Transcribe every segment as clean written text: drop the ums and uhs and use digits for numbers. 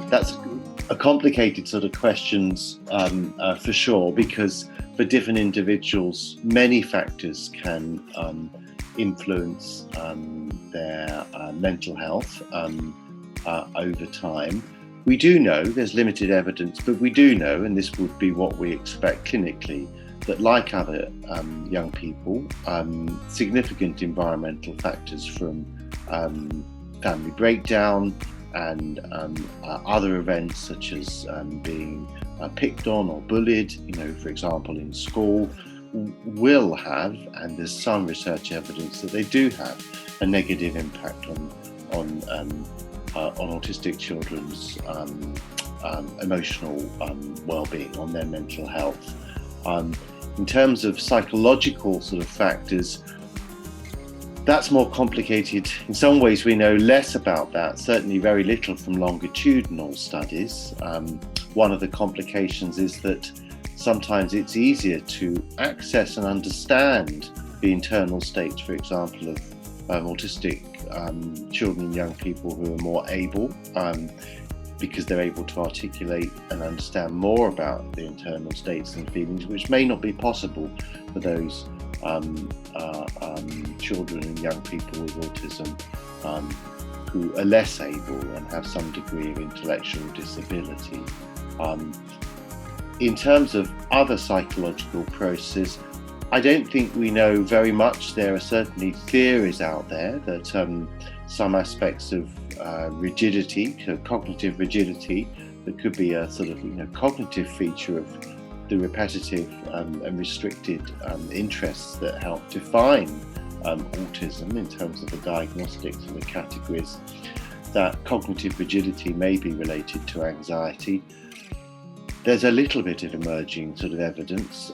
that's a complicated sort of questions for sure, because for different individuals, many factors can influence their mental health over time. We do know, there's limited evidence, but we do know, and this would be what we expect clinically, that like other young people, significant environmental factors from family breakdown and other events such as being picked on or bullied, for example, in school, will have, and there's some research evidence that they do have a negative impact on autistic children's emotional well-being, on their mental health. In terms of psychological sort of factors, that's more complicated. In some ways, we know less about that, certainly very little from longitudinal studies. One of the complications is that sometimes it's easier to access and understand the internal states, for example, of autistic children and young people who are more able, because they're able to articulate and understand more about the internal states and feelings, which may not be possible for those children and young people with autism who are less able and have some degree of intellectual disability. In terms of other psychological processes, I don't think we know very much. There are certainly theories out there that some aspects of rigidity, cognitive rigidity, that could be a sort of cognitive feature of the repetitive and restricted interests that help define autism in terms of the diagnostics of the categories, that cognitive rigidity may be related to anxiety. There's a little bit of emerging sort of evidence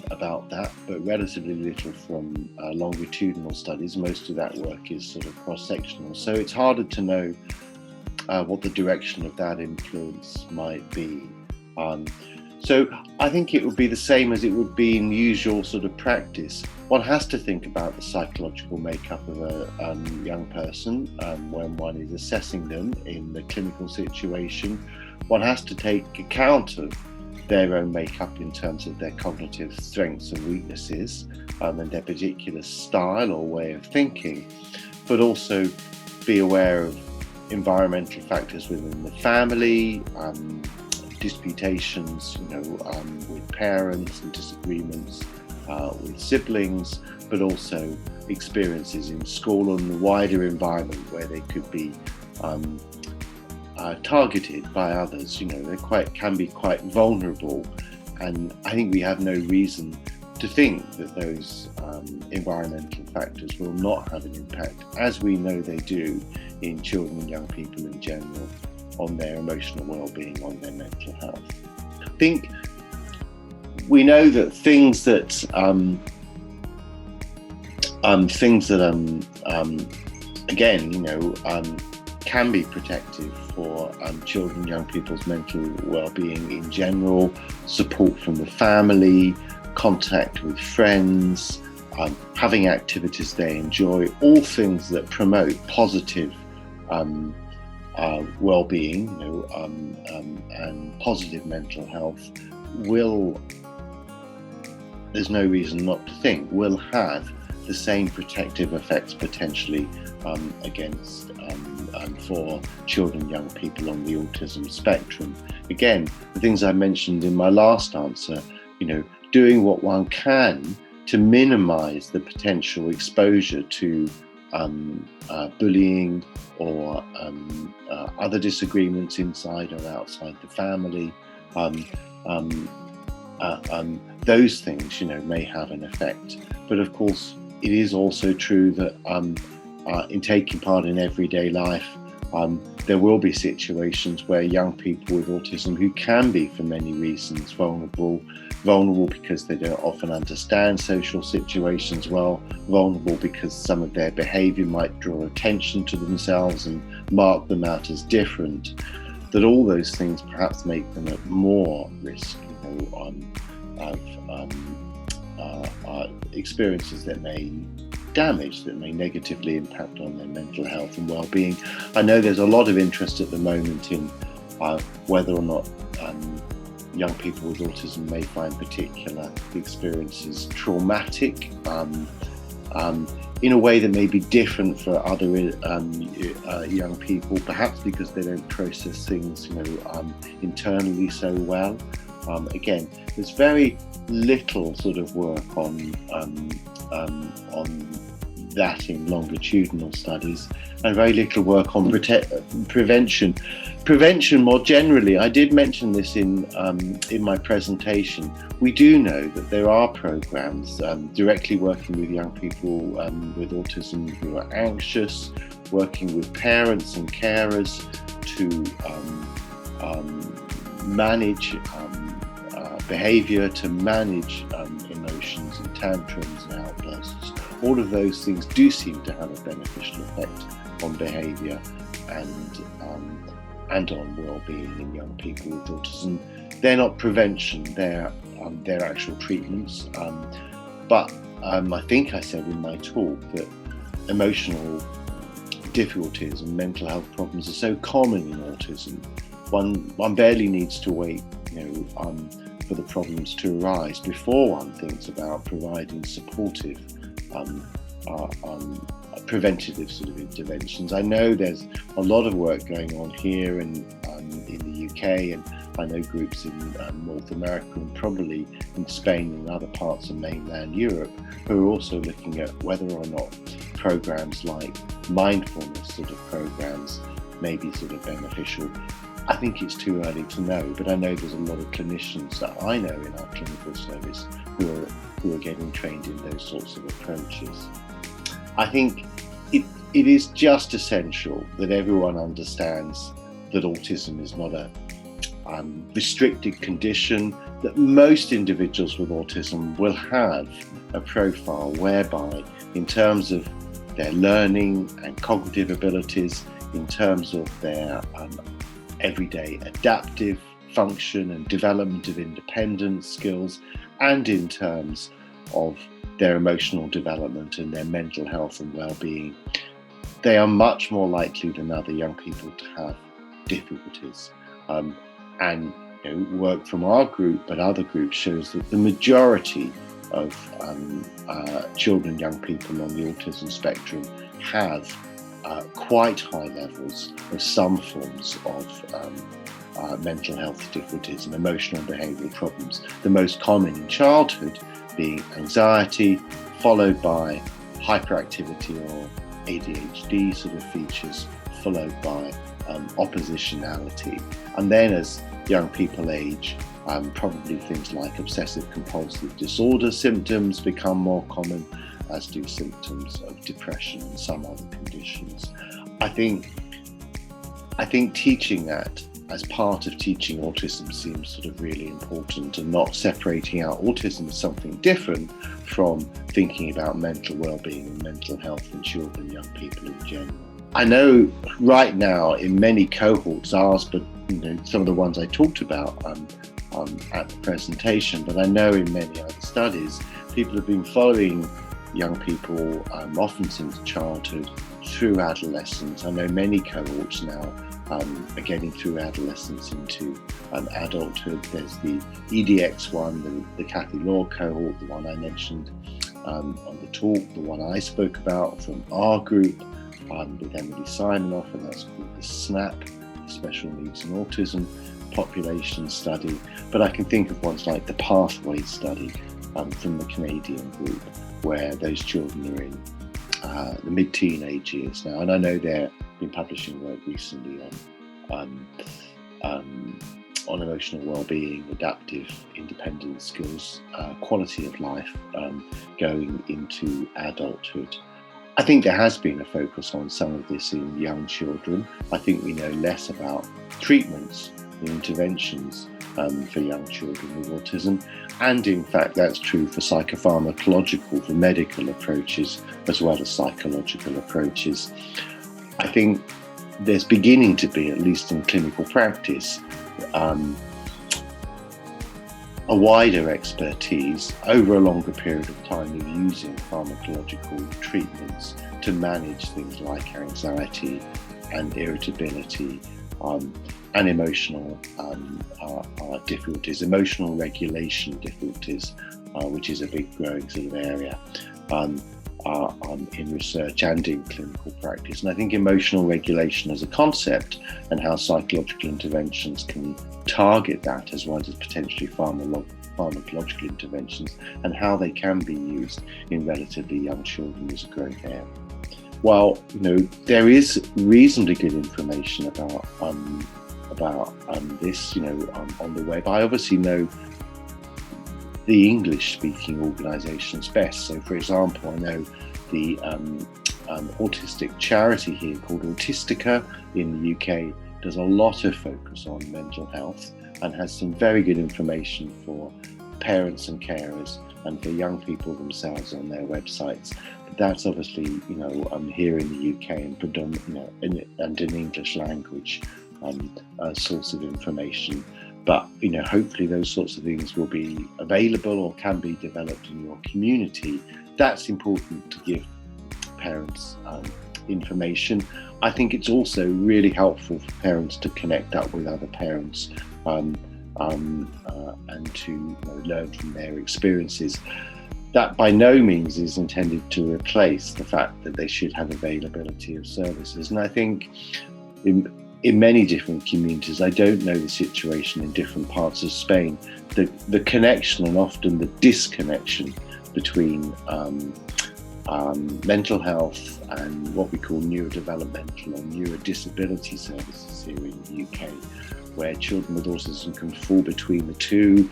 about that, but relatively little from longitudinal studies. Most of that work is sort of cross-sectional, so it's harder to know what the direction of that influence might be. So I think it would be the same as it would be in usual sort of practice. One has to think about the psychological makeup of a young person when one is assessing them in the clinical situation. One has to take account of their own makeup in terms of their cognitive strengths and weaknesses and their particular style or way of thinking, but also be aware of environmental factors within the family, disputations, with parents and disagreements with siblings, but also experiences in school and the wider environment where they could be targeted by others. They can be quite vulnerable, and I think we have no reason to think that those environmental factors will not have an impact, as we know they do in children and young people in general, on their emotional well-being, on their mental health. I think we know that things that can be protective for children and young people's mental well-being in general: support from the family, contact with friends, having activities they enjoy, all things that promote positive well-being, and positive mental health there's no reason not to think, will have the same protective effects potentially against for children and young people on the autism spectrum. Again, the things I mentioned in my last answer, doing what one can to minimize the potential exposure to bullying or other disagreements inside or outside the family. Those things, may have an effect. But of course, it is also true that in taking part in everyday life, there will be situations where young people with autism, who can be for many reasons vulnerable because they don't often understand social situations well, vulnerable because some of their behaviour might draw attention to themselves and mark them out as different, that all those things perhaps make them at more risk of experiences that may damage, that may negatively impact on their mental health and well-being. I know there's a lot of interest at the moment in whether or not young people with autism may find particular experiences traumatic in a way that may be different for other young people, perhaps because they don't process things, internally so well. Again, there's very little sort of work on that in longitudinal studies, and very little work on prevention. Prevention more generally, I did mention this in my presentation. We do know that there are programs directly working with young people with autism who are anxious, working with parents and carers to manage behavior, to manage emotions and tantrums and outbursts. All of those things do seem to have a beneficial effect on behavior and on well-being in young people with autism. They're not prevention, they're actual treatments. But I think I said in my talk that emotional difficulties and mental health problems are so common in autism. One barely needs to wait, for the problems to arise before one thinks about providing supportive, preventative sort of interventions. I know there's a lot of work going on here in the UK, and I know groups in North America and probably in Spain and other parts of mainland Europe who are also looking at whether or not programs like mindfulness sort of programs may be sort of beneficial. I think it's too early to know, but I know there's a lot of clinicians that I know in our clinical service who are getting trained in those sorts of approaches. I think it is just essential that everyone understands that autism is not a restricted condition, that most individuals with autism will have a profile whereby, in terms of their learning and cognitive abilities, in terms of their everyday adaptive function and development of independence skills, and in terms of their emotional development and their mental health and well-being, they are much more likely than other young people to have difficulties. And work from our group, but other groups, shows that the majority of children and young people on the autism spectrum have quite high levels of some forms of mental health difficulties and emotional and behavioural problems. The most common in childhood being anxiety, followed by hyperactivity or ADHD sort of features, followed by oppositionality. And then as young people age, probably things like obsessive compulsive disorder symptoms become more common, as do symptoms of depression and some other conditions. I think teaching that as part of teaching autism seems sort of really important, and not separating out autism as something different from thinking about mental well-being and mental health in children and young people in general. I know right now in many cohorts, ours, but some of the ones I talked about at the presentation, but I know in many other studies, people have been following young people often since childhood through adolescence. I know many cohorts now are getting through adolescence into adulthood. There's the EDX one, the Kathy Law cohort, the one I mentioned on the talk, the one I spoke about from our group with Emily Simonoff, and that's called the SNAP, the Special Needs and Autism Population Study. But I can think of ones like the Pathway Study from the Canadian group, where those children are in the mid-teenage years now. And I know they've been publishing work recently on emotional well-being, adaptive independence skills, quality of life going into adulthood. I think there has been a focus on some of this in young children. I think we know less about treatments and interventions for young children with autism. And in fact, that's true for psychopharmacological, for medical approaches, as well as psychological approaches. I think there's beginning to be, at least in clinical practice, a wider expertise over a longer period of time of using pharmacological treatments to manage things like anxiety and irritability and emotional difficulties, emotional regulation difficulties, which is a big growing sort of area in research and in clinical practice. And I think emotional regulation as a concept and how psychological interventions can target that, as well as potentially pharmacological interventions, and how they can be used in relatively young children, is a growing area. Well, there is reasonably good information about this, on the web. I obviously know the English-speaking organisations best. So, for example, I know the autistic charity here called Autistica in the UK does a lot of focus on mental health and has some very good information for parents and carers and for young people themselves on their websites. But that's obviously, here in the UK and predominantly, and in English language source of information. But, hopefully those sorts of things will be available or can be developed in your community. That's important to give parents information. I think it's also really helpful for parents to connect up with other parents and to learn from their experiences. That by no means is intended to replace the fact that they should have availability of services. And I think in many different communities, I don't know the situation in different parts of Spain, the connection and often the disconnection between mental health and what we call neurodevelopmental or neurodisability services here in the UK, where children with autism can fall between the two.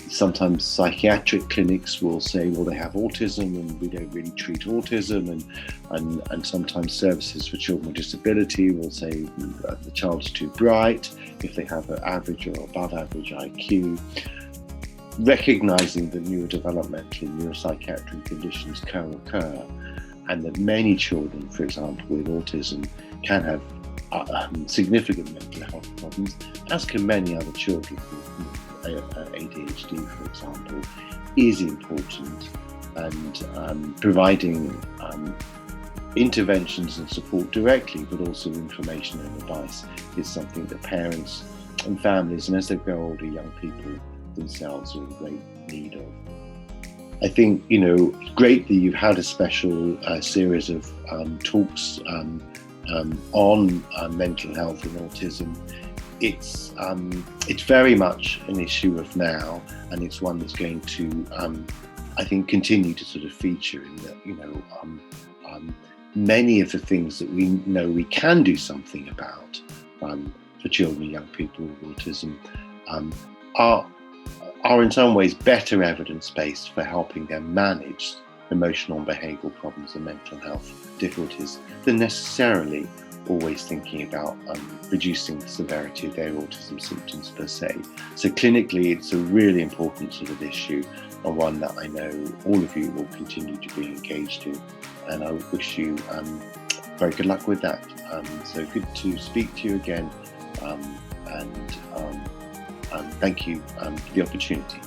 Sometimes psychiatric clinics will say, well, they have autism and we don't really treat autism, and sometimes services for children with disability will say the child's too bright if they have an average or above average IQ. Recognising that neurodevelopmental and neuropsychiatric conditions co-occur, and that many children, for example, with autism can have significant mental health problems, as can many other children with ADHD, for example, is important. And providing interventions and support directly, but also information and advice, is something that parents and families, and as they grow older, young people themselves are in great need of. I think, great that you've had a special series of talks on mental health and autism. It's very much an issue of now, and it's one that's going to, I think, continue to sort of feature in that, many of the things that we know we can do something about for children and young people with autism are in some ways better evidence-based for helping them manage emotional and behavioural problems and mental health difficulties than necessarily always thinking about reducing the severity of their autism symptoms per se. So clinically, it's a really important sort of issue, and one that I know all of you will continue to be engaged in, and I wish you very good luck with that. So good to speak to you again, and thank you for the opportunity.